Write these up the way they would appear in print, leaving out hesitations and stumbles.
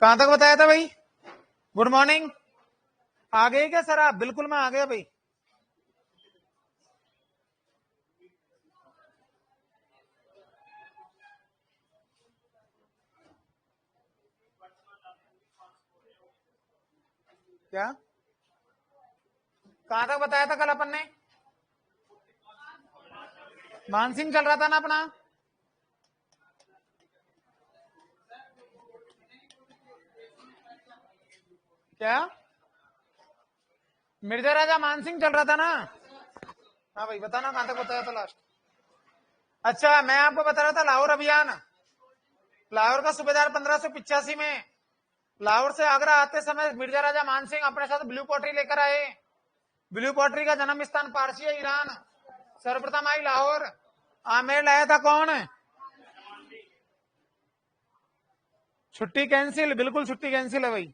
कहां तक बताया था भाई? Good morning. आ गए क्या सर आप? बिल्कुल मैं आ गया भाई। क्या कहां तक बताया था कल अपन ने? मानसिंह चल रहा था ना अपना। क्या मिर्जा राजा मानसिंह चल रहा था ना? हाँ भाई बताना कहां तक बताया था लास्ट। अच्छा मैं आपको बता रहा था लाहौर अभियान। लाहौर का सूबेदार 1585 में लाहौर से आगरा आते समय मिर्जा राजा मानसिंह अपने साथ ब्लू पॉटरी लेकर आए। ब्लू पॉटरी का जन्म स्थान पारसी ईरान। सर्वप्रथम आई लाहौर। आमेर लाया था कौन? छुट्टी कैंसिल, बिल्कुल छुट्टी कैंसिल है भाई।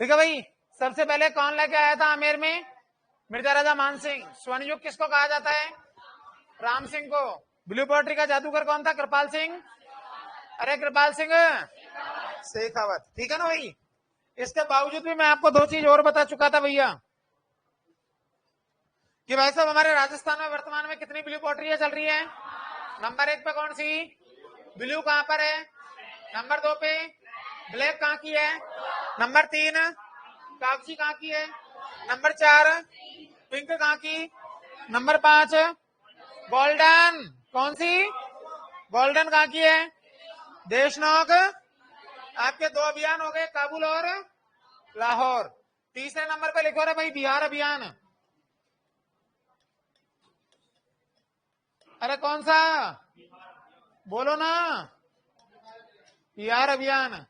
ठीक है भाई। सबसे पहले कौन लेके आया था आमेर में? मिर्जा राजा मानसिंह। स्वर्ण युग किसको कहा जाता है? राम सिंह को। ब्लू पॉटरी का जादूगर कौन था? कृपाल सिंह। अरे कृपाल सिंह शेखावत। ठीक है ना भाई। इसके बावजूद भी मैं आपको दो चीज और बता चुका था भैया कि भाई साहब हमारे राजस्थान में वर्तमान में कितनी ब्लू पॉटरियां चल रही है? नंबर 1 पे कौन सी? ब्लू कहां पर है? नंबर 2 पे ब्लैक कहां की है? नंबर 3 कागजी कहां की है? नंबर 4 पिंक कहां की? Number 5 golden. कौन सी? गोल्डन कहां की है? देशनोक। आपके दो अभियान हो गए, काबुल और लाहौर। तीसरे नंबर पे लिखो रे भाई बिहार अभियान। अरे कौन सा? बोलो ना। बिहार अभियान।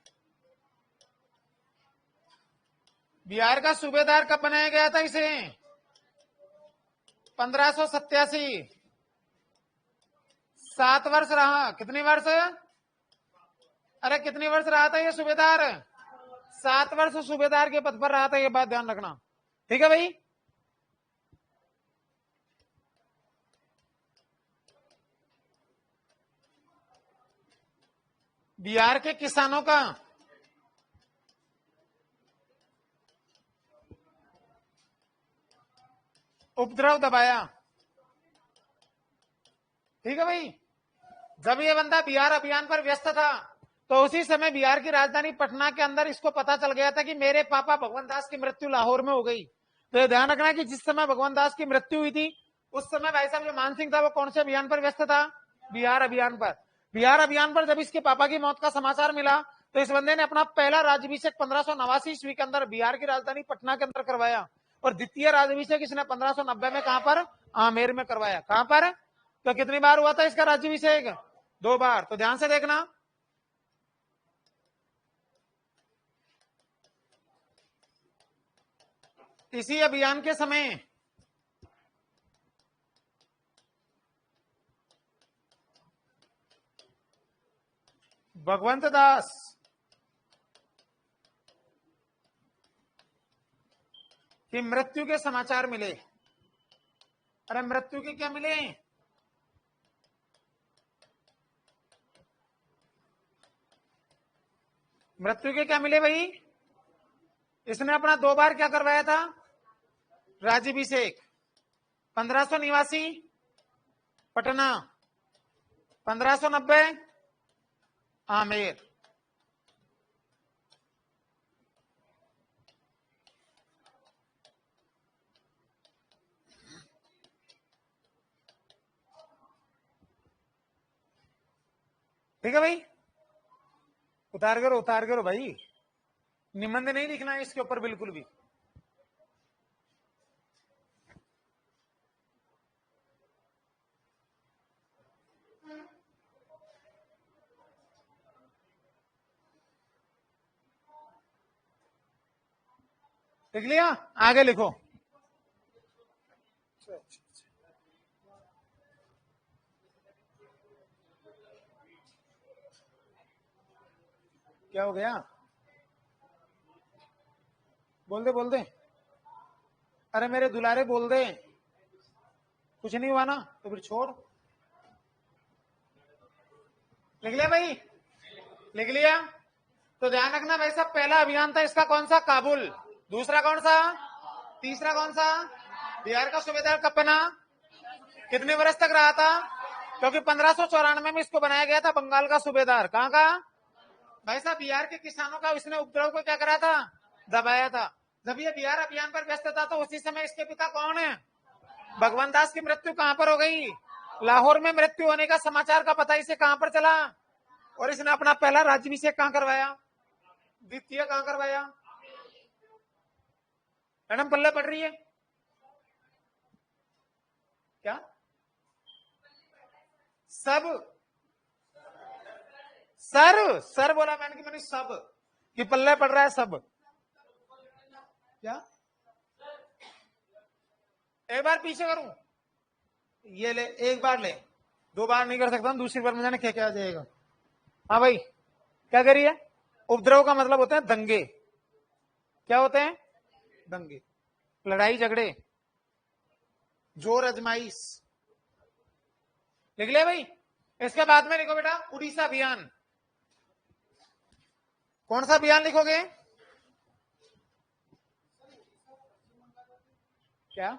बिहार का सूबेदार कब बनाया गया था इसे? 1587। 7 वर्ष रहा। कितने वर्ष? अरे कितने वर्ष रहा था ये सूबेदार? 7 वर्ष सूबेदार के पद पर रहा था, ये बात ध्यान रखना। ठीक है भाई। बिहार के किसानों का उपद्रव दबाया। ठीक है भाई। जब ये बंदा बिहार अभियान पर व्यस्त था तो उसी समय बिहार की राजधानी पटना के अंदर इसको पता चल गया था कि मेरे पापा भगवंत दास की मृत्यु लाहौर में हो गई। तो ये ध्यान रखना कि जिस समय भगवंत दास की मृत्यु हुई थी उस समय भाई साहब जो मानसिंह था वो कौन से अभियान पर व्यस्त था? बिहार अभियान पर। बिहार अभियान पर जब इसके पापा की मौत का समाचार मिला तो इस बंदे ने अपना पहला राज्यभिषेक 1589 ईस्वी के अंदर बिहार की राजधानी पटना के अंदर करवाया। और द्वितीय राज्यभिषेक इसने 1590 में कहां पर? आमेर में करवाया। कहां पर? तो कितनी बार हुआ था इसका राज्यभिषेक? 2 बार। तो ध्यान से देखना। इसी अभियान के समय भगवंत दास की मृत्यु के समाचार मिले। अरे मृत्यु के क्या मिले? मृत्यु के क्या मिले भाई? इसने अपना 2 बार क्या करवाया था? राज्यभिषेक। 1589 पटना, 1590 आमेर। ठीक है भाई। उतार करो भाई। निबंध नहीं लिखना है इसके ऊपर बिल्कुल भी। लिख लिया? आगे लिखो। क्या हो गया? बोल दे। अरे मेरे दुलारे बोल दे। कुछ नहीं हुआ ना तो फिर छोड़। लिख लिया भाई? लिख लिया? तो ध्यान रखना भाई साहब, पहला अभियान था इसका कौन सा? काबुल। दूसरा कौन सा? तीसरा कौन सा? बिहार का सूबेदार कब बना? कितने वर्ष तक रहा था? क्योंकि 1594 में इसको बनाया गया था बंगाल का सूबेदार। कहाँ का? भाई साहब बिहार के किसानों का इसने उपद्रव को क्या करा था? दबाया था। जब ये बिहार अभियान पर व्यस्त था तो उसी समय इसके पिता कौन है? भगवंत दास की मृत्यु कहां पर हो गई? लाहौर में मृत्यु होने का समाचार का पता इसे कहां पर चला? और इसने अपना पहला राज्याभिषेक कहां करवाया? द्वितीय कहां करवाया? मैडम पल्ले पड़ रही है क्या? सब सर बोला मैंने कि मैंने सब कि पल्ले पड़ रहा है सब। क्या एक बार पीछे करूं? ये ले, एक बार ले, दो बार नहीं कर सकता, दूसरी बार में जाने क्या क्या आ जाएगा। हाँ भाई क्या करिए? उपद्रव का मतलब होता है दंगे। क्या होते हैं? दंगे, लड़ाई झगड़े, जोर अजमाइश। लिख लिया भाई। इसके बाद में लिखो बेटा उड़ीसा अभियान। कौन सा अभियान लिखोगे? क्या?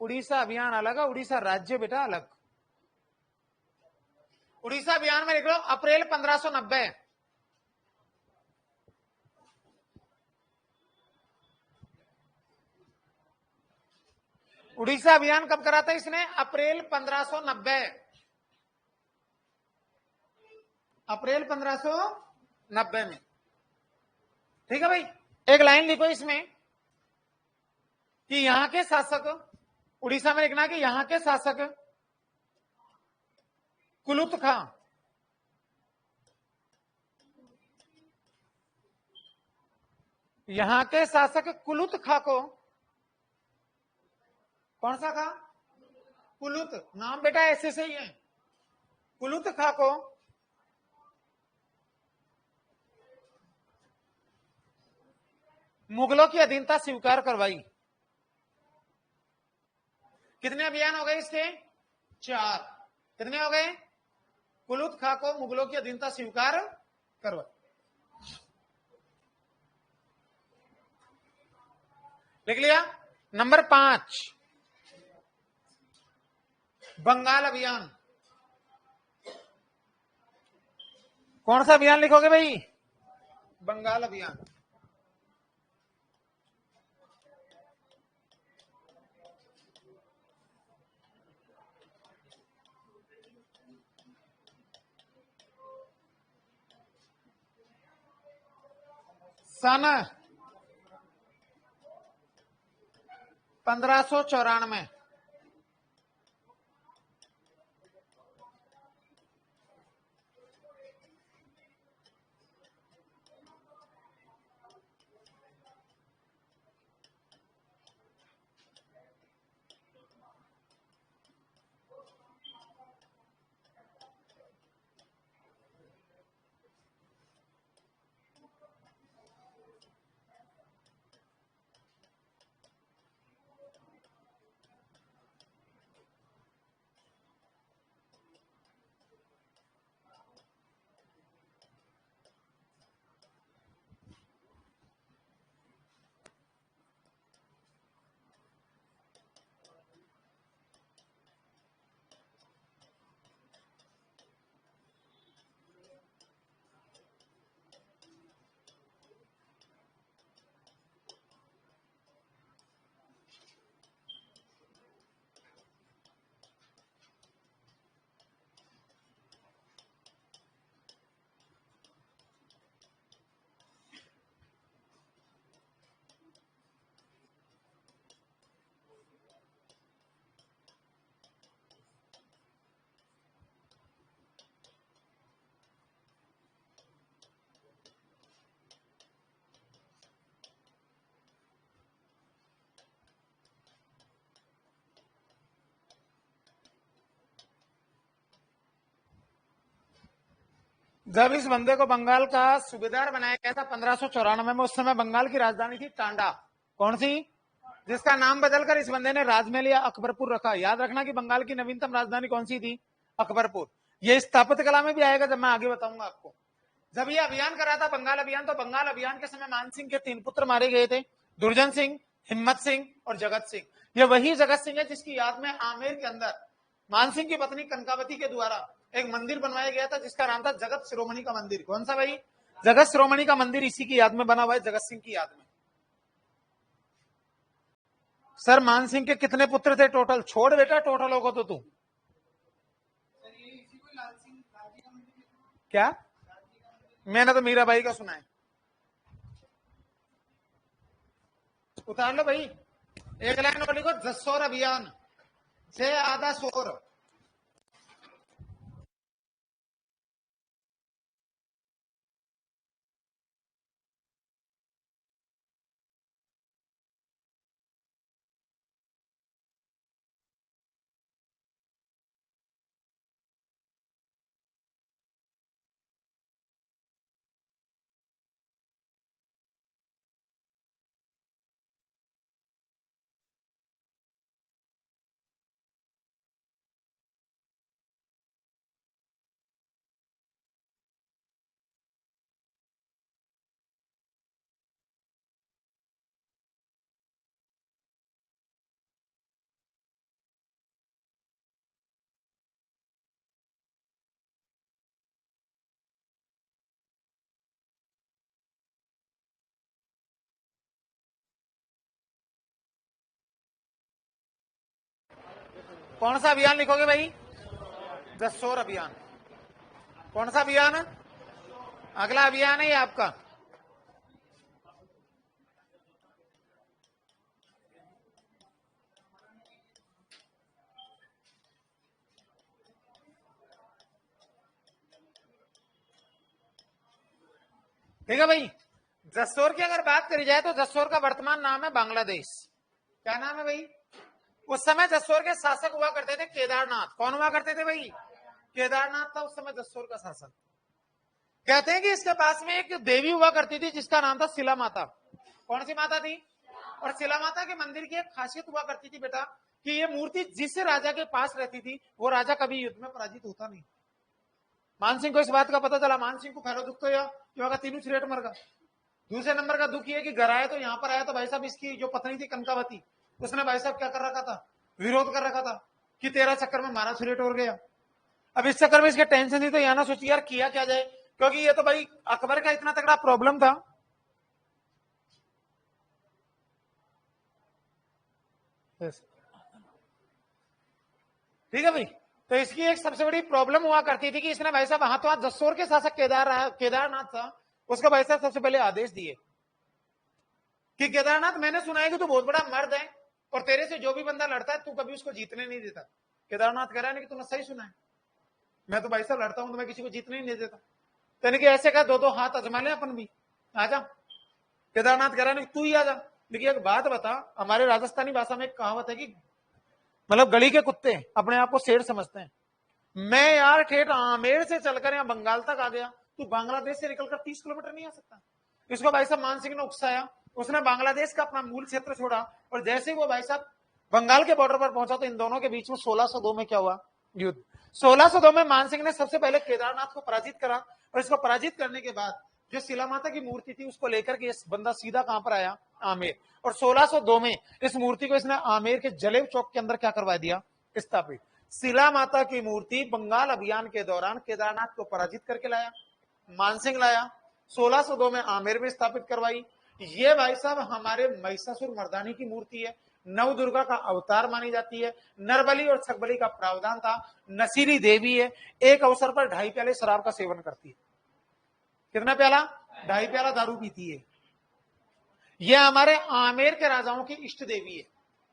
उड़ीसा अभियान अलग है, उड़ीसा राज्य बेटा अलग। उड़ीसा अभियान में लिख लो अप्रैल 1590। उड़ीसा अभियान कब करा था इसने? अप्रैल 1590। अप्रैल 1590 में। ठीक है भाई। एक लाइन लिखो इसमें कि यहां के शासक, उड़ीसा में लिखना कि यहां के शासक कुलुत खां यहां के शासक कुलुत खां को, कौन सा खां? कुलुत। नाम बेटा ऐसे से ही है। कुलुत खां को मुगलों की अधीनता स्वीकार करवाई। कितने अभियान हो गए इसके? 4। कितने हो गए? कुलुत खां को मुगलों की अधीनता स्वीकार करवाई। लिख लिया? नंबर 5 बंगाल अभियान। कौन सा अभियान लिखोगे भाई? बंगाल अभियान। सन 1594। जब इस बंदे को बंगाल का सूबेदार बनाया गया था 1594 में, उस समय बंगाल की राजधानी थी टांडा। कौन सी? जिसका नाम बदलकर इस बंदे ने राजमहल या अकबरपुर रखा। याद रखना कि बंगाल की नवीनतम राजधानी कौन सी थी? अकबरपुर। ये स्थापत्य कला में भी आएगा, जब मैं आगे बताऊंगा आपको। जब ये अभियान करा था बंगाल अभियान, तो बंगाल अभियान के समय मान सिंह के 3 पुत्र मारे गए थे, दुर्जन सिंह, हिम्मत सिंह और जगत सिंह। ये वही जगत सिंह है जिसकी याद में आमेर के अंदर मान सिंह की पत्नी कनकावती के द्वारा एक मंदिर बनवाया गया था जिसका नाम था जगत शिरोमणि का मंदिर। कौन सा भाई? जगत शिरोमणि का मंदिर इसी की याद में बना हुआ है, जगत सिंह की याद में। सर मान सिंह के कितने पुत्र थे टोटल? छोड़ बेटा टोटल होगा तो तू क्या? मैंने तो मीराबाई का सुना है। उतार लो भाई, एक लाइन और लिखो, जसोर अभियान से आधा शोर। कौन सा अभियान लिखोगे भाई? जसोर अभियान। कौन सा अभियान? अगला अभियान है ये आपका। ठीक है भाई। जसोर की अगर बात करी जाए तो जसोर का वर्तमान नाम है बांग्लादेश। क्या नाम है भाई? उस समय जसोर के शासक हुआ करते थे केदारनाथ। कौन हुआ करते थे भाई? केदारनाथ था उस समय जसोर का शासक। कहते हैं कि इसके पास में एक देवी हुआ करती थी जिसका नाम था शिला माता। कौन सी माता थी? और शिला माता के मंदिर की एक खासियत हुआ करती थी बेटा कि ये मूर्ति जिस राजा के पास रहती थी वो राजा कभी युद्ध में पराजित होता नहीं। मान सिंह को इस बात का पता चला। मान सिंह को पहला दुख तो यह तीनों छिरेट मर गया। दूसरे नंबर का दुख ये कि घर आया तो यहाँ पर आया तो भाई साहब इसकी जो पत्नी थी कनकावती, उसने भाई साहब क्या कर रखा था? विरोध कर रखा था कि तेरा चक्कर में मारा छिरेट हो गया। अब इस चक्कर में इसके टेंशन थी तो यहाँ ना सोची यार किया क्या जाए, क्योंकि ये तो भाई अकबर का इतना तगड़ा प्रॉब्लम था। ठीक है भाई। तो इसकी एक सबसे बड़ी प्रॉब्लम हुआ करती थी कि इसने भाई साहब वहां तो जसोर के शासक केदारनाथ था, उसको भाई साहब सबसे पहले आदेश दिए कि केदारनाथ मैंने सुना है कि तू बहुत बड़ा मर्द है और तेरे से जो भी बंदा लड़ता है तू कभी उसको जीतने नहीं देता। केदारनाथ कह रहा है कि तूने सही सुना है, मैं तो भाई साहब लड़ता हूं तो मैं किसी को जीतने नहीं देता। तो कि ऐसे कहा दो दो हाथ अजमा ले अपन भी, आजा। केदारनाथ कह रहा है तू ही आजा। देखिए एक बात बता, हमारे राजस्थानी भाषा में एक कहावत है कि मतलब गली के कुत्ते अपने आप को शेर समझते हैं। मैं यार ठेठ आमेर से चलकर यहाँ बंगाल तक आ गया, तू बांग्लादेश से निकलकर 30 किलोमीटर नहीं आ सकता। इसको भाई साहब मान सिंह ने उकसाया, उसने बांग्लादेश का अपना मूल क्षेत्र छोड़ा और जैसे ही वो भाई साहब बंगाल के बॉर्डर पर पहुंचा तो इन दोनों के बीच में 1602 में क्या हुआ? युद्ध। 1602 में मान सिंह ने सबसे पहले केदारनाथ को पराजित करा और इसको पराजित करने के बाद जो शिला माता की मूर्ति थी उसको लेकर के इस बंदा सीधा कहां पर आया? आमेर। और 1602 में इस मूर्ति को इसने आमेर के जलेब चौक के अंदर क्या करवा दिया? स्थापित। शिला माता की मूर्ति बंगाल अभियान के दौरान केदारनाथ को पराजित करके लाया, मानसिंह लाया, 1602 में आमेर में स्थापित करवाई। ये भाई साहब हमारे महिषासुर मर्दानी की मूर्ति है, नवदुर्गा का अवतार मानी जाती है, नरबली और छकबली का प्रावधान था, नसीरी देवी है, एक अवसर पर 2.5 प्याले शराब का सेवन करती है। कितना प्याला? 2.5 प्याला दारू पीती है। यह हमारे आमेर के राजाओं की इष्ट देवी है।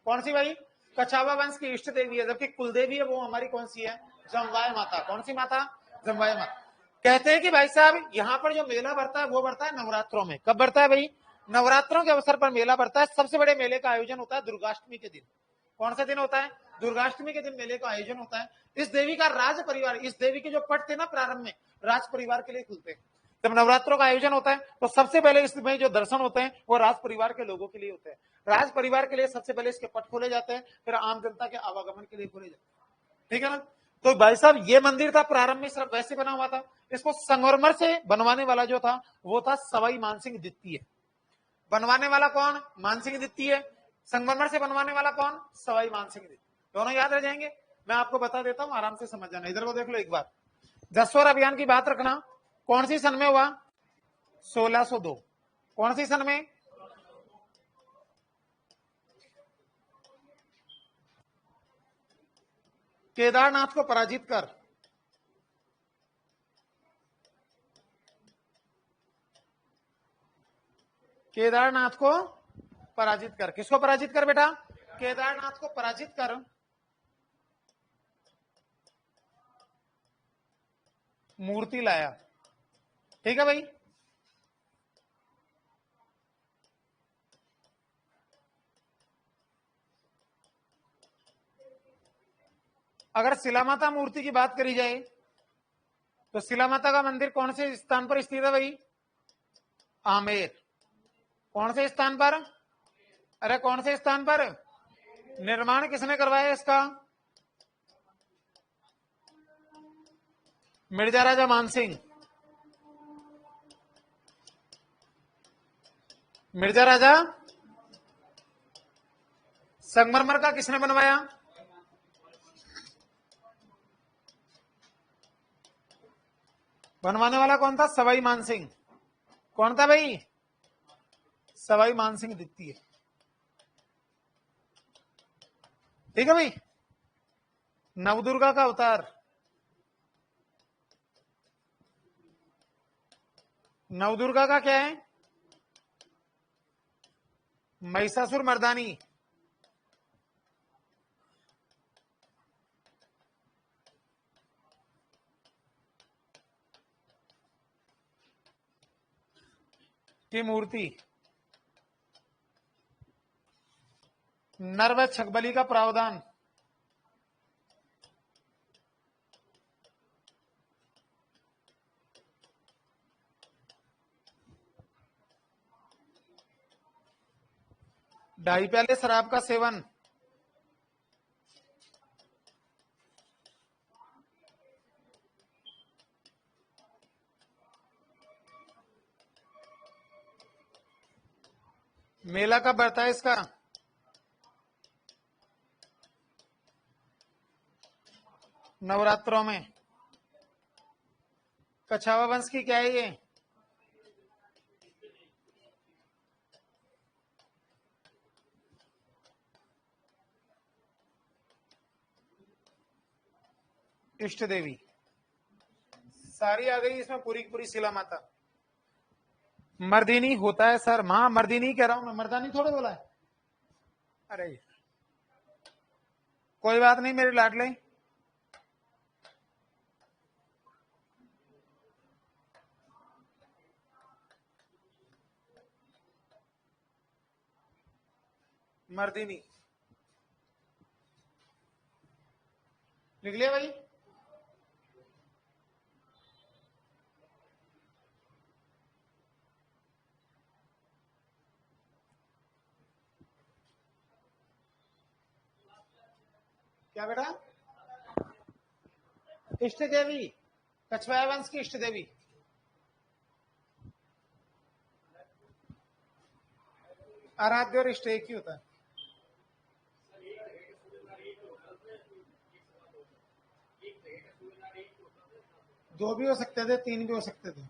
कौन सी भाई? कछावा वंश की इष्ट देवी है, जबकि कुलदेवी है वो हमारी कौन सी है? जमवाय माता। कौन सी माता? जमवाय माता। कहते हैं कि भाई साहब यहाँ पर जो मेला बढ़ता है वो बढ़ता है नवरात्रों में। कब बढ़ता है भाई? नवरात्रों के अवसर पर मेला बढ़ता है। सबसे बड़े मेले का आयोजन होता है दुर्गाष्टमी के दिन। कौन सा दिन होता है? दुर्गाष्टमी के दिन मेले का आयोजन होता है। इस देवी का राज परिवार, इस देवी के जो पट थे ना प्रारंभ में, राज परिवार के लिए खुलते हैं। जब नवरात्रों का आयोजन होता है तो सबसे पहले इसमें जो दर्शन होते हैं वो राज परिवार के लोगों के लिए होते हैं। राज परिवार के लिए सबसे पहले इसके पट खोले जाते हैं, फिर आम जनता के आवागमन के लिए खोले जाते हैं। ठीक है ना? तो भाई साहब ये मंदिर था प्रारंभ में सिर्फ वैसे बना हुआ था। इसको संगमरमर से बनवाने वाला जो था वो था सवाई मानसिंह द्वितीय। बनवाने वाला कौन? मानसिंह द्वितीय। संगमरमर से बनवाने वाला कौन? सवाई मानसिंह द्वितीय। दोनों याद रह जाएंगे। मैं आपको बता देता हूं, आराम से समझ जाना। इधर को देख लो एक बार। जसोर अभियान की बात रखना, कौन सी सन में हुआ? 1602। कौन सी सन में? केदारनाथ को पराजित कर केदारनाथ को पराजित कर। किसको पराजित कर बेटा? केदारनाथ को पराजित कर मूर्ति लाया। ठीक है भाई। अगर शिलामाता मूर्ति की बात करी जाए तो शिलामाता का मंदिर कौन से स्थान पर स्थित है भाई? आमेर। कौन से स्थान पर? अरे कौन से स्थान पर? निर्माण किसने करवाया इसका? मिर्जा राजा मानसिंह। मिर्जा राजा। संगमरमर का किसने बनवाया? बनवाने वाला कौन था? सवाई मानसिंह। कौन था भाई? सवाई मानसिंह द्वितीय। ठीक है भाई। नवदुर्गा का अवतार। नवदुर्गा का क्या है? महिषासुर मर्दानी। की मूर्ति। नर व छकबली का प्रावधान। ढाई प्याले शराब का सेवन। मेला कब बढ़ता है इसका? नवरात्रों में। कछावा वंश की क्या है ये? इष्ट देवी। सारी आ गई इसमें पूरी पूरी शिला माता। मर्दिनी होता है सर, मां मर्दिनी कह रहा हूं मैं, मर्दानी थोड़े बोला है। अरे कोई बात नहीं मेरे लाडले। मर्दिनी लिख लिया भाई। क्या बेटा? इष्ट देवी। कछवाया वंश की इष्ट देवी। आराध्य और इष्ट एक ही होता है। दो भी हो सकते थे, तीन भी हो सकते थे।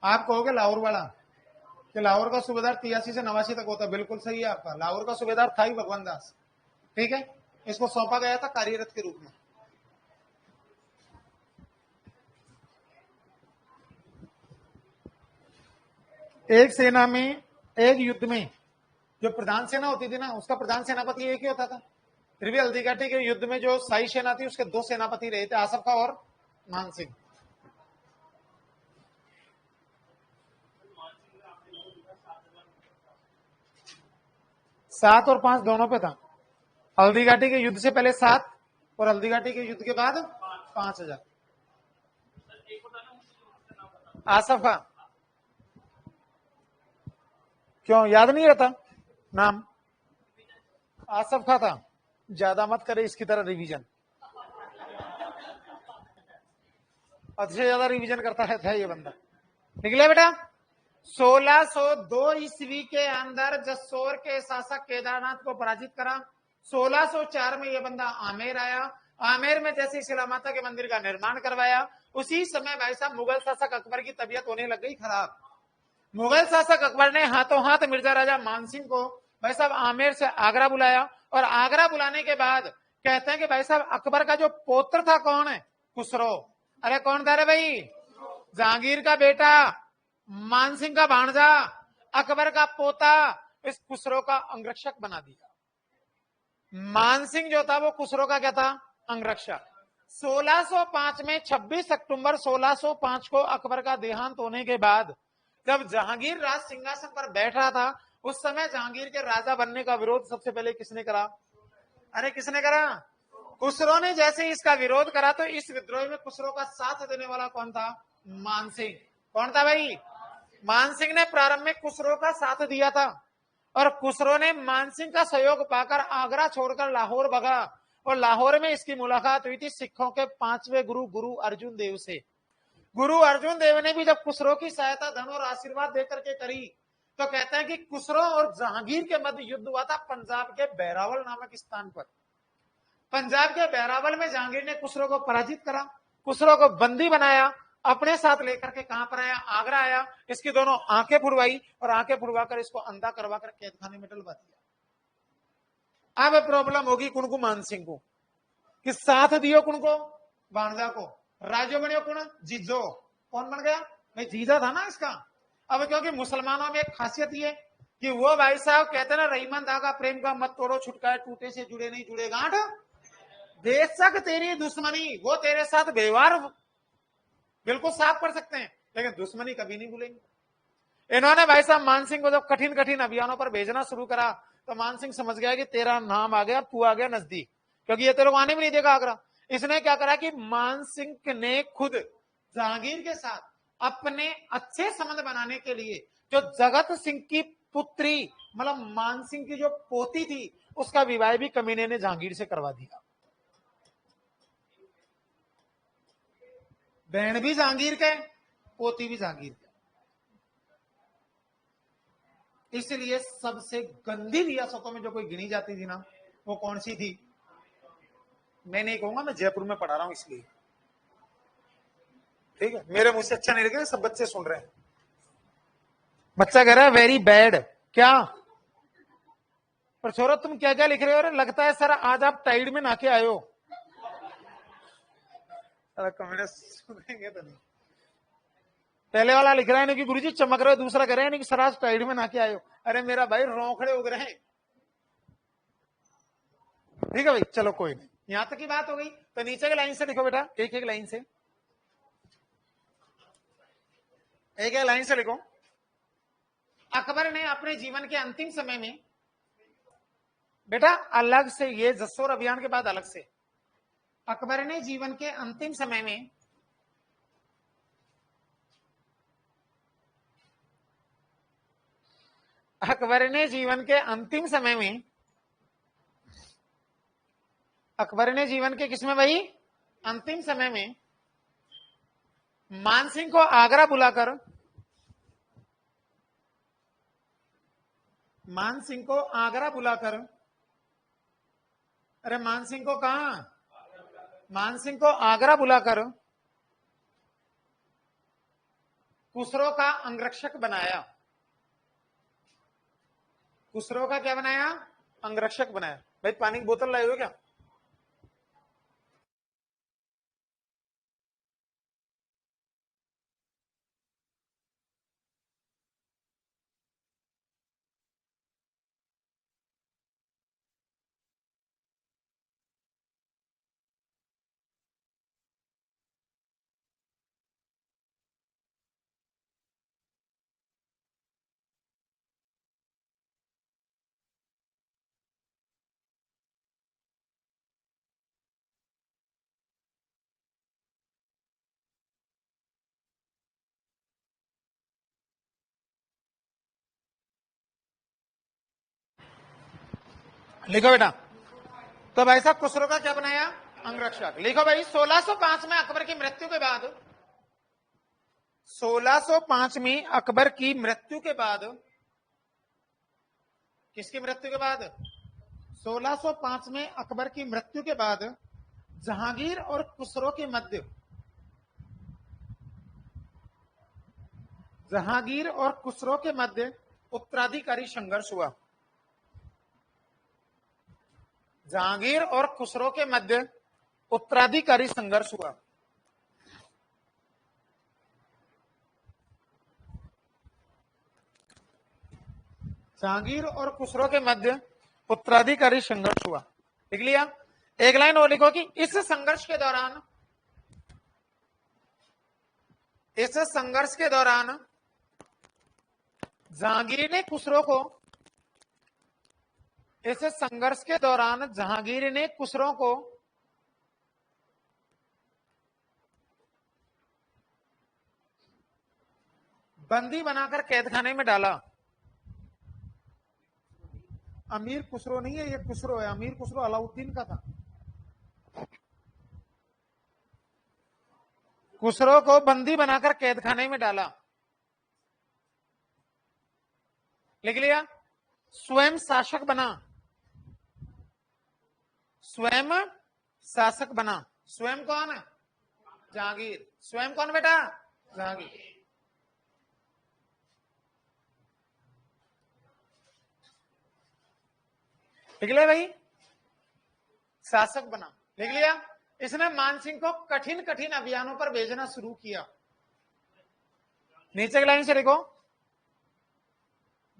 आप कहोगे लाहौर वाला कि लाहौर का सूबेदार 83 से 89 तक होता है। बिल्कुल सही है आपका। लाहौर का सूबेदार था ही भगवान दास। ठीक है। इसको सौंपा गया था कार्यरत के रूप में। एक सेना में, एक युद्ध में जो प्रधान सेना होती थी ना, उसका प्रधान सेनापति एक ही होता था। फिर भी हल्दी घाटी के युद्ध में जो शाही सेना थी उसके दो सेनापति रहे थे, आसफ खां और मान सिंह। सात और पांच दोनों पे था। हल्दी घाटी के युद्ध से पहले 7 और हल्दी घाटी के युद्ध के बाद 5000। आसफ खां। क्यों याद नहीं रहता नाम? आसफ खां था। ज्यादा मत करे इसकी तरह रिवीजन। सबसे ज्यादा रिवीजन करता रहता है ये बंदा। निकले बेटा। 1602 ईस्वी के अंदर जसोर के शासक केदारनाथ को पराजित करा। 1604 में ये बंदा आमेर आया। आमेर में जैसे शिला माता के मंदिर का निर्माण करवाया, उसी समय भाई साहब मुगल शासक अकबर की तबीयत होने लग गई खराब। मुगल शासक अकबर ने हाथों हाथ मिर्जा राजा मानसिंह को भाई साहब आमेर से आगरा बुलाया, और आगरा बुलाने के बाद कहते हैं कि भाई साहब अकबर का जो पौत्र था कौन है, खुसरो। अरे कौन था रे भाई, जहांगीर का बेटा, मानसिंह का भांजा, अकबर का पोता, इस खुसरो का अंगरक्षक बना दिया। मानसिंह जो था वो खुसरो का क्या था, अंगरक्षक। 1605 में 26 अक्टूबर 1605 को अकबर का देहांत होने के बाद जब जहांगीर राज सिंहासन पर बैठ रहा था, उस समय जहांगीर के राजा बनने का विरोध सबसे पहले किसने करा, अरे किसने करा, खुसरो ने। जैसे इसका विरोध करा तो इस विद्रोह में खुसरो का साथ देने वाला कौन था, मानसिंह। कौन था भाई, मानसिंह ने प्रारंभ में खुसरो का साथ दिया था, और खुसरो ने मानसिंह का सहयोग पाकर आगरा छोड़कर लाहौर भगा, और लाहौर में इसकी मुलाकात हुई थी सिखों के 5वें गुरु गुरु अर्जुन देव से। गुरु अर्जुन देव ने भी जब खुसरो की सहायता धन और आशीर्वाद देकर के करी, तो कहते हैं कि खुसरो और जहांगीर के मध्य युद्ध हुआ था पंजाब के बहरावल नामक स्थान पर। पंजाब के बहरावल में जहांगीर ने खुसरो को पराजित करा, खुसरो को बंदी बनाया, अपने साथ लेकर के कहां पर आया, आगरा आया। इसकी दोनों आंखें फुड़वाई, और आंखें फुड़वाकर इसको अंधा करवाकर कैद खाने में डलवा दिया। अब प्रॉब्लम होगी कुनको, मानसिंह को, कि साथ दियो कुनको, भांजा को, राजो बनियो कुण, जीजो। कौन बन गया भाई, जीजा था ना इसका। अब क्योंकि मुसलमानों में एक खासियत ये कि वो भाई साहब कहते ना, रहीमन धागा प्रेम का मत तोड़ो, छुटकाए टूटे से जुड़े नहीं जुड़े गांठ। बेशक तेरी दुश्मनी, वो तेरे साथ व्यवहार बिल्कुल साफ कर सकते हैं, लेकिन दुश्मनी कभी नहीं भूलेंगे। इन्होंने भाई साहब मानसिंह को जब कठिन कठिन अभियानों पर भेजना शुरू करा, तो मानसिंह समझ गया कि तेरा नाम आ गया, तू आ गया नजदीक, क्योंकि ये तेरे को आने भी नहीं देगा आगरा। इसने क्या करा कि मानसिंह ने खुद जहांगीर के साथ अपने अच्छे संबंध बनाने के लिए जो जगत सिंह की पुत्री मतलब मानसिंह की जो पोती थी, उसका विवाह भी कमीने ने जहांगीर से करवा दिया। बहन भी जहांगीर के, पोती भी जहांगीर के। इसलिए सबसे गंदी रियासतों में जो कोई गिनी जाती थी ना, वो कौन सी थी, मैं नहीं कहूंगा, मैं जयपुर में पढ़ा रहा हूं इसलिए, ठीक है, मेरे मुंह से अच्छा नहीं लगे, सब बच्चे सुन रहे हैं। बच्चा कह रहा है वेरी बैड, क्या, पर छोरा तुम क्या क्या लिख रहे हो, अरे लगता है सर आज आप टाइड में नाके आए हो। कमेंट सुनेंगे तो नहीं। पहले वाला लिख रहा है ना कि गुरुजी चमक रहे हो, दूसरा कह रहे हैं कि सर आज टाइड में नाके आए हो। अरे मेरा भाई रोंखड़े उग रहे हैं। ठीक है भाई, चलो कोई नहीं, यहां तक की बात हो गई। तो नीचे के लाइन से लिखो बेटा, एक एक लाइन से, एक एक लाइन से लिखो। अकबर ने अपने जीवन के अंतिम समय में बेटा अलग से, ये जसोर अभियान के बाद अलग से, अकबर ने जीवन के अंतिम समय में अकबर ने जीवन के अंतिम समय में अकबर ने जीवन के किसमें भाई, अंतिम समय में मानसिंह को आगरा बुलाकर, मानसिंह को आगरा बुलाकर, अरे मानसिंह को कहा, मानसिंह को आगरा बुलाकर खुसरो का अंगरक्षक बनाया। खुसरो का क्या बनाया, अंगरक्षक बनाया। भाई पानी की बोतल लाए हो क्या, लिखो बेटा। तो भाई साहब खुसरो का क्या बनाया, अंगरक्षक। लिखो भाई, 1605 में अकबर की मृत्यु के बाद 1605 में अकबर की मृत्यु के बाद, किसकी मृत्यु के बाद? 1605 में अकबर की मृत्यु के बाद जहांगीर और खुसरो के मध्य, जहांगीर और खुसरो के मध्य उत्तराधिकारी संघर्ष हुआ। जहांगीर और खुसरो के मध्य उत्तराधिकारी संघर्ष हुआ। जहांगीर और खुसरो के मध्य उत्तराधिकारी संघर्ष हुआ। लिख लिया? एक लाइन और लिखो कि इस संघर्ष के दौरान, इस संघर्ष के दौरान जहांगीर ने खुसरो को, इस संघर्ष के दौरान जहांगीर ने खुसरो को बंदी बनाकर कैदखाने में डाला। अमीर खुसरो नहीं है, ये खुसरो है। अमीर खुसरो अलाउद्दीन का था। खुसरो को बंदी बनाकर कैदखाने में डाला। लिख लिया? स्वयं शासक बना, स्वयं शासक बना। स्वयं कौन? जहांगीर। स्वयं कौन बेटा? जहांगीर। लिख लिया भाई? शासक बना। लिख लिया? इसने मानसिंह को कठिन कठिन अभियानों पर भेजना शुरू किया। नीचे की लाइन से लिखो,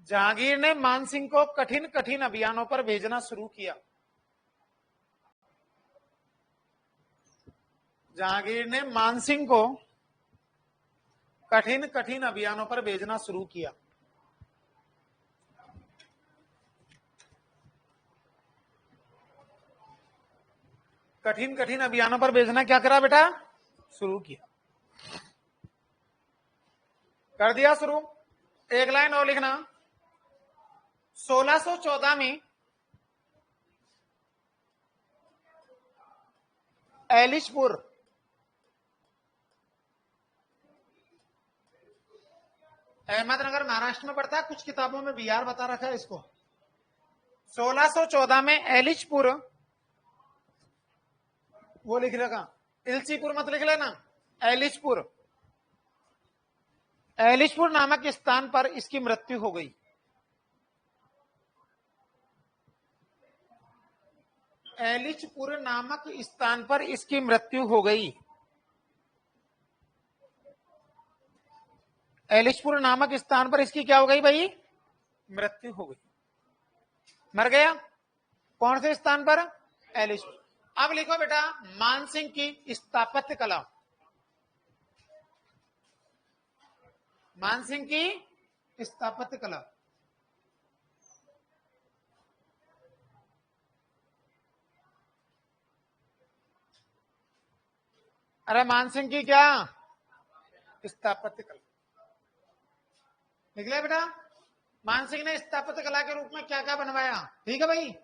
जहांगीर ने मानसिंह को कठिन कठिन अभियानों पर भेजना शुरू किया। जहांगीर ने मानसिंह को कठिन कठिन अभियानों पर भेजना शुरू किया। कठिन कठिन अभियानों पर भेजना क्या करा बेटा? शुरू किया। कर दिया शुरू। एक लाइन और लिखना। 1614 में एलिशपुर, अहमदनगर महाराष्ट्र में पड़ता है, कुछ किताबों में बिहार बता रखा है इसको। 1614 में एलिशपुर, वो लिख रखा, इलचीपुर मत लिख लेना, एलिशपुर, एलिशपुर नामक स्थान पर इसकी मृत्यु हो गई। एलिशपुर नामक स्थान पर इसकी मृत्यु हो गई। एलिशपुर नामक स्थान पर इसकी क्या हो गई भाई? मृत्यु हो गई। मर गया। कौन से स्थान पर? एलिशपुर। अब लिखो बेटा, मानसिंह की स्थापत्य कला। मानसिंह की स्थापत्य कला। अरे मानसिंह की क्या? स्थापत्य कला। निकले बेटा? मानसिंह ने स्थापत्य कला के रूप में क्या क्या बनवाया? ठीक है भाई।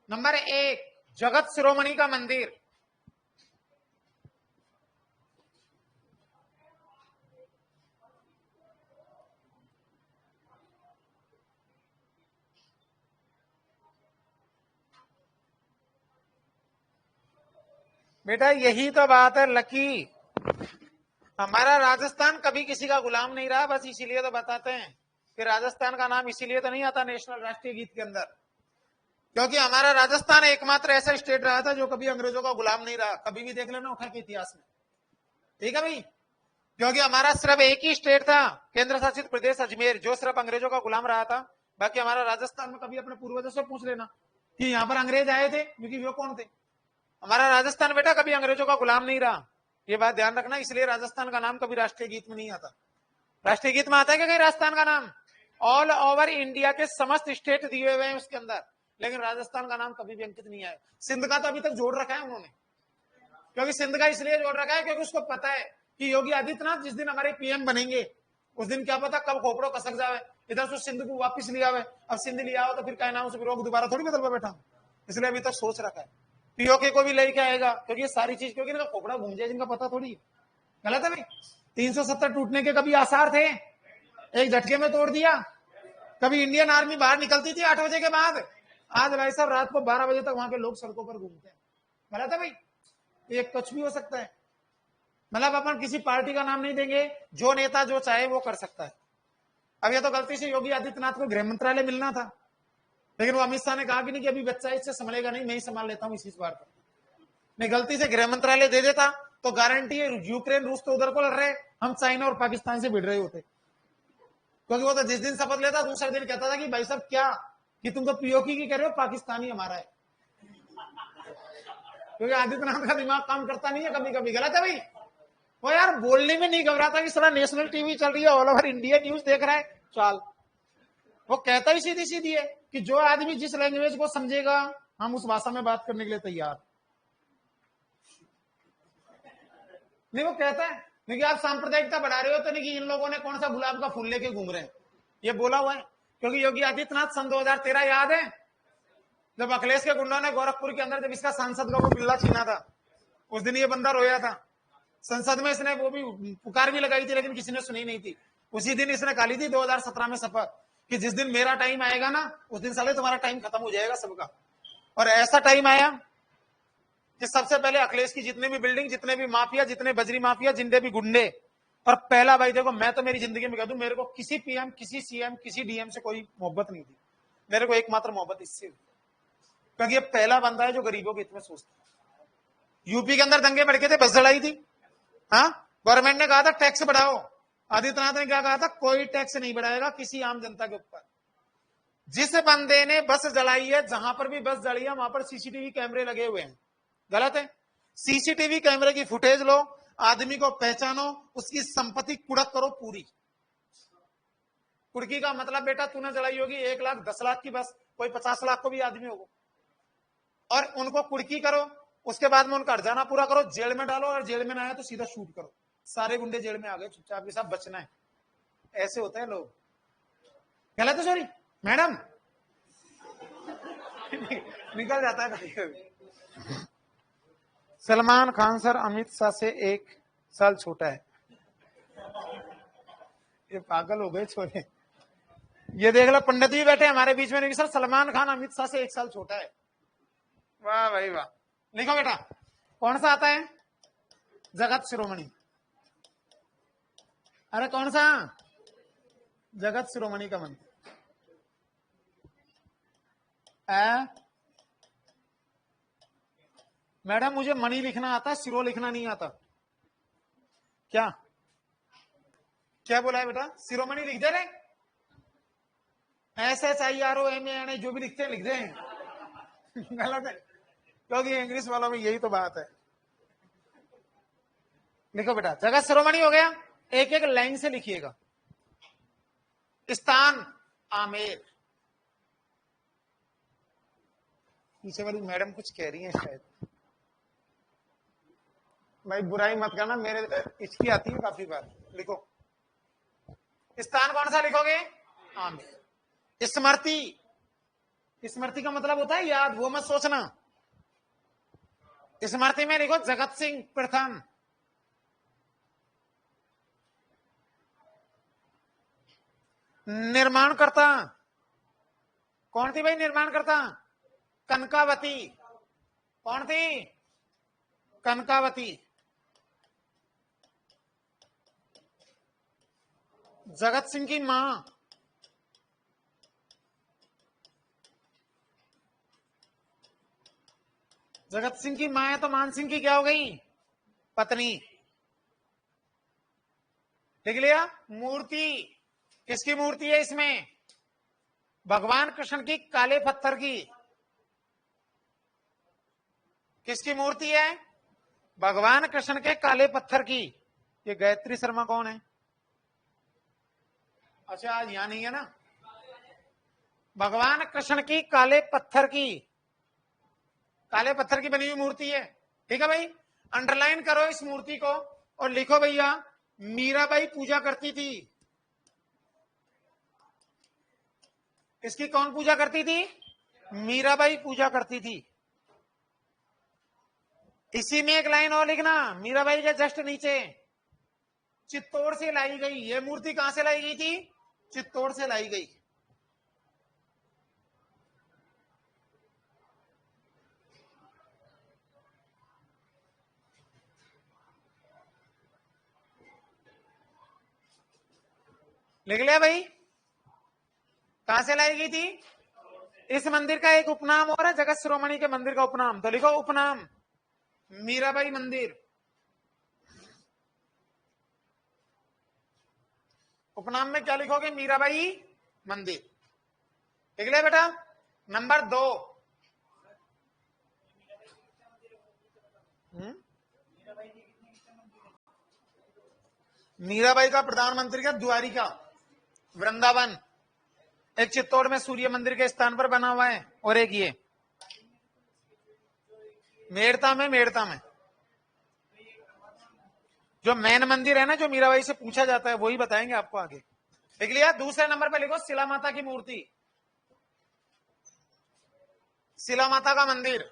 नंबर 1, जगत शिरोमणि का मंदिर। बेटा यही तो बात है लकी। हमारा राजस्थान कभी किसी का गुलाम नहीं रहा, बस इसीलिए तो बताते हैं कि राजस्थान का नाम इसीलिए तो नहीं आता नेशनल राष्ट्रीय गीत के अंदर, क्योंकि हमारा राजस्थान एकमात्र ऐसा स्टेट रहा था जो कभी अंग्रेजों का गुलाम नहीं रहा। कभी भी देख लेना उठा के इतिहास में। ठीक है भाई? क्योंकि हमारा सिर्फ एक ही स्टेट था, केंद्र शासित प्रदेश अजमेर, जो सिर्फ अंग्रेजों का गुलाम रहा था। बाकी हमारा राजस्थान में कभी अपने पूर्वजों से पूछ लेना कि यहाँ पर अंग्रेज आए थे, क्योंकि वो कौन थे। हमारा राजस्थान बेटा कभी अंग्रेजों का गुलाम नहीं रहा, ये बात ध्यान रखना। इसलिए राजस्थान का नाम कभी राष्ट्रीय गीत में नहीं आता। राष्ट्रीय गीत में आता है क्या कहीं राजस्थान का नाम? ऑल ओवर इंडिया के समस्त स्टेट दिए हुए हैं उसके अंदर, लेकिन राजस्थान का नाम कभी भी अंकित नहीं आया। सिंध का तो अभी तक जोड़ रखा है उन्होंने, क्योंकि सिंध का इसलिए जोड़ रखा है क्योंकि उसको पता है कि योगी आदित्यनाथ जिस दिन हमारे पीएम बनेंगे उस दिन क्या पता कब खोपड़ो कसक जावे, इधर से सिंध को वापिस लिया हुआ। अब सिंध लिया हो तो फिर क्या नाम से रोग दोबारा थोड़ी बदल बैठा, इसलिए अभी तक सोच रखा है। पीओके को भी लेके आएगा, क्योंकि ये सारी चीज, क्योंकि इनका खोपड़ा घूम जाए जिनका पता थोड़ी है। गलत है भाई। 370 टूटने के कभी आसार थे? एक झटके में तोड़ दिया। कभी इंडियन आर्मी बाहर निकलती थी 8 बजे के बाद? आज भाई साहब रात को 12 बजे तक वहां के लोग सड़कों पर घूमते हैं। गलत है भाई। ये कुछ भी हो सकता है। मतलब अपन किसी पार्टी का नाम नहीं देंगे, जो नेता जो चाहे वो कर सकता है। अब ये तो गलती से योगी आदित्यनाथ को गृह मंत्रालय मिलना था, लेकिन वो अमित शाह ने कहा कि नहीं कि अभी बच्चा इससे संभलेगा नहीं, मैं ही संभाल लेता हूं इसी बार पर। नहीं, गलती से गृह मंत्रालय दे देता तो गारंटी है यूक्रेन रूस तो उधर को लड़ रहे, हम चाइना और पाकिस्तान से भिड़ रहे होते। क्योंकि वो तो जिस दिन शपथ लेता दूसरे दिन कहता था कि भाई साहब क्या कि तुम तो पीओके की कह रहे हो, पाकिस्तानी हमारा है। क्योंकि आदित्यनाथ का दिमाग काम करता नहीं है कभी कभी। गलत है भाई। वो यार बोलने में नहीं घबराता कि साला नेशनल टीवी चल रही है, ऑल ओवर इंडिया न्यूज देख रहा है, चाल। वो कहता ही सीधी सीधी है कि जो आदमी जिस लैंग्वेज को समझेगा हम उस भाषा में बात करने के लिए तैयार। नहीं, वो कहता है नहीं कि आप सांप्रदायिकता बढ़ा रहे हो, तो नहीं कि इन लोगों ने कौन सा गुलाब का फूल लेके घूम रहे हैं, ये बोला हुआ है। क्योंकि योगी आदित्यनाथ सन 2013 याद है जब अखिलेश के गुंडों ने गोरखपुर के अंदर जब इसका सांसद का वो बिल्ला छीना था, उस दिन ये बंदा रोया था। संसद में इसने वो भी पुकार भी लगाई थी, लेकिन किसी ने सुनी नहीं थी। उसी दिन इसने काली थी 2017 में शपथ कि जिस दिन मेरा टाइम आएगा ना, उस दिन साले तुम्हारा टाइम खत्म हो जाएगा सबका। और ऐसा टाइम आया कि सबसे पहले अखिलेश की जितने भी बिल्डिंग, जितने भी माफिया, जितने बजरी माफिया, जितने भी गुंडे, और पहला भाई देखो मैं तो मेरी जिंदगी में कह दूं, मेरे को किसी पीएम, किसी सीएम, किसी डीएम से कोई मोहब्बत नहीं थी। मेरे को एकमात्र मोहब्बत इससे, क्योंकि ये पहला बंदा है जो गरीबों के हित में सोचता है। यूपी के अंदर दंगे भड़के थे, बस जलाई थी। हाँ, गवर्नमेंट ने कहा था टैक्स बढ़ाओ, आदित्यनाथ ने क्या कहा था, कोई टैक्स नहीं बढ़ाएगा किसी आम जनता के ऊपर। जिस बंदे ने बस जलाई है, जहां पर भी बस जली है वहां पर सीसीटीवी कैमरे लगे हुए हैं। गलत है। सीसीटीवी कैमरे की फुटेज लो, आदमी को पहचानो, उसकी संपत्ति कुड़क करो पूरी। कुड़की का मतलब बेटा तूने जलाई होगी 1 लाख 10 लाख की बस, कोई 50 लाख को भी आदमी होगा, और उनको कुड़की करो। उसके बाद में उनका हर्जाना पूरा करो, जेल में डालो, और जेल में ना आया तो सीधा शूट करो। सारे गुंडे जेल में आ गए, चुपचाप के साथ बचना है। ऐसे होते हैं लोग। गलत है सॉरी मैडम। निकल जाता है कभी कभी। सलमान खान सर अमित शाह से 1 साल छोटा है। ये पागल हो गए छोरे। ये देख लो पंडित जी बैठे हमारे बीच में, नहीं सर सलमान खान अमित शाह से 1 साल छोटा है। वाह भाई वाह। लिखो बेटा, कौन सा आता है? जगत शिरोमणि। अरे कौन सा? जगत शिरोमणि का मंत्र। मैडम मुझे मणि लिखना आता है, सिरो लिखना नहीं आता। क्या क्या बोला है बेटा? शिरोमणि लिख दे रहे, SHIROMANI जो भी लिखते हैं लिख दे। गलत है, क्योंकि इंग्लिश वालों में यही तो बात है। लिखो बेटा, जगत शिरोमणि हो गया। एक एक लाइन से लिखिएगा। स्थान आमेर। पीछे वाली मैडम कुछ कह रही है शायद। भाई बुराई मत करना, मेरे इसकी आती है काफी बार। लिखो, स्थान कौन सा लिखोगे? आमेर। स्मृति, स्मृति का मतलब होता है याद, वो मत सोचना। स्मृति में लिखो जगत सिंह प्रथम। निर्माणकर्ता कौन थी भाई? निर्माणकर्ता कनकावती। कौन थी? कनकावती। जगत सिंह की मां जगत सिंह की मां है तो मान सिंह की क्या हो गई? पत्नी। लिख लिया। मूर्ति, किसकी मूर्ति है इसमें? भगवान कृष्ण की काले पत्थर की। किसकी मूर्ति है? भगवान कृष्ण के काले पत्थर की। ये गायत्री शर्मा कौन है? अच्छा आज यहां नहीं है ना। भगवान कृष्ण की काले पत्थर की, काले पत्थर की बनी हुई मूर्ति है। ठीक है भाई, अंडरलाइन करो इस मूर्ति को और लिखो भैया मीराबाई पूजा करती थी। इसकी कौन पूजा करती थी? मीराबाई पूजा करती थी। इसी में एक लाइन और लिखना, मीराबाई के जस्ट नीचे चित्तौड़ से लाई गई। ये मूर्ति कहां से लाई गई थी? चित्तौड़ से लाई गई। लिख लिया भाई? कहां से लाई गई थी? इस मंदिर का एक उपनाम और है, जगत शिरोमणि के मंदिर का उपनाम। तो लिखो उपनाम मीराबाई मंदिर। उपनाम में क्या लिखोगे? मीराबाई मंदिर। लिख लिया बेटा? नंबर 2, मीराबाई का प्रधानमंत्री का द्वारिका वृंदावन, एक चित्तौड़ में सूर्य मंदिर के स्थान पर बना हुआ है, और एक ये मेड़ता में जो मेन मंदिर है ना, जो मीराबाई से पूछा जाता है, वही बताएंगे आपको आगे। लिख लिया? दूसरे नंबर पर लिखो शिला माता की मूर्ति, शिला माता का मंदिर।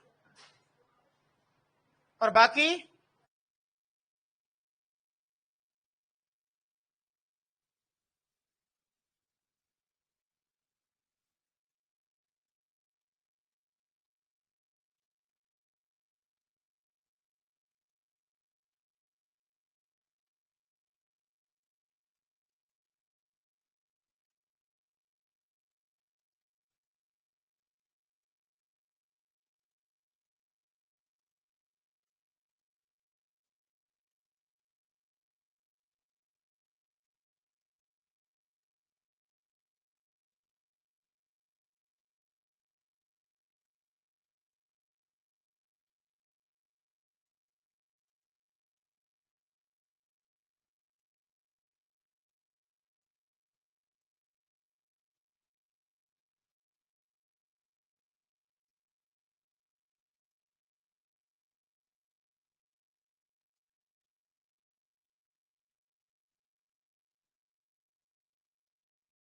और बाकी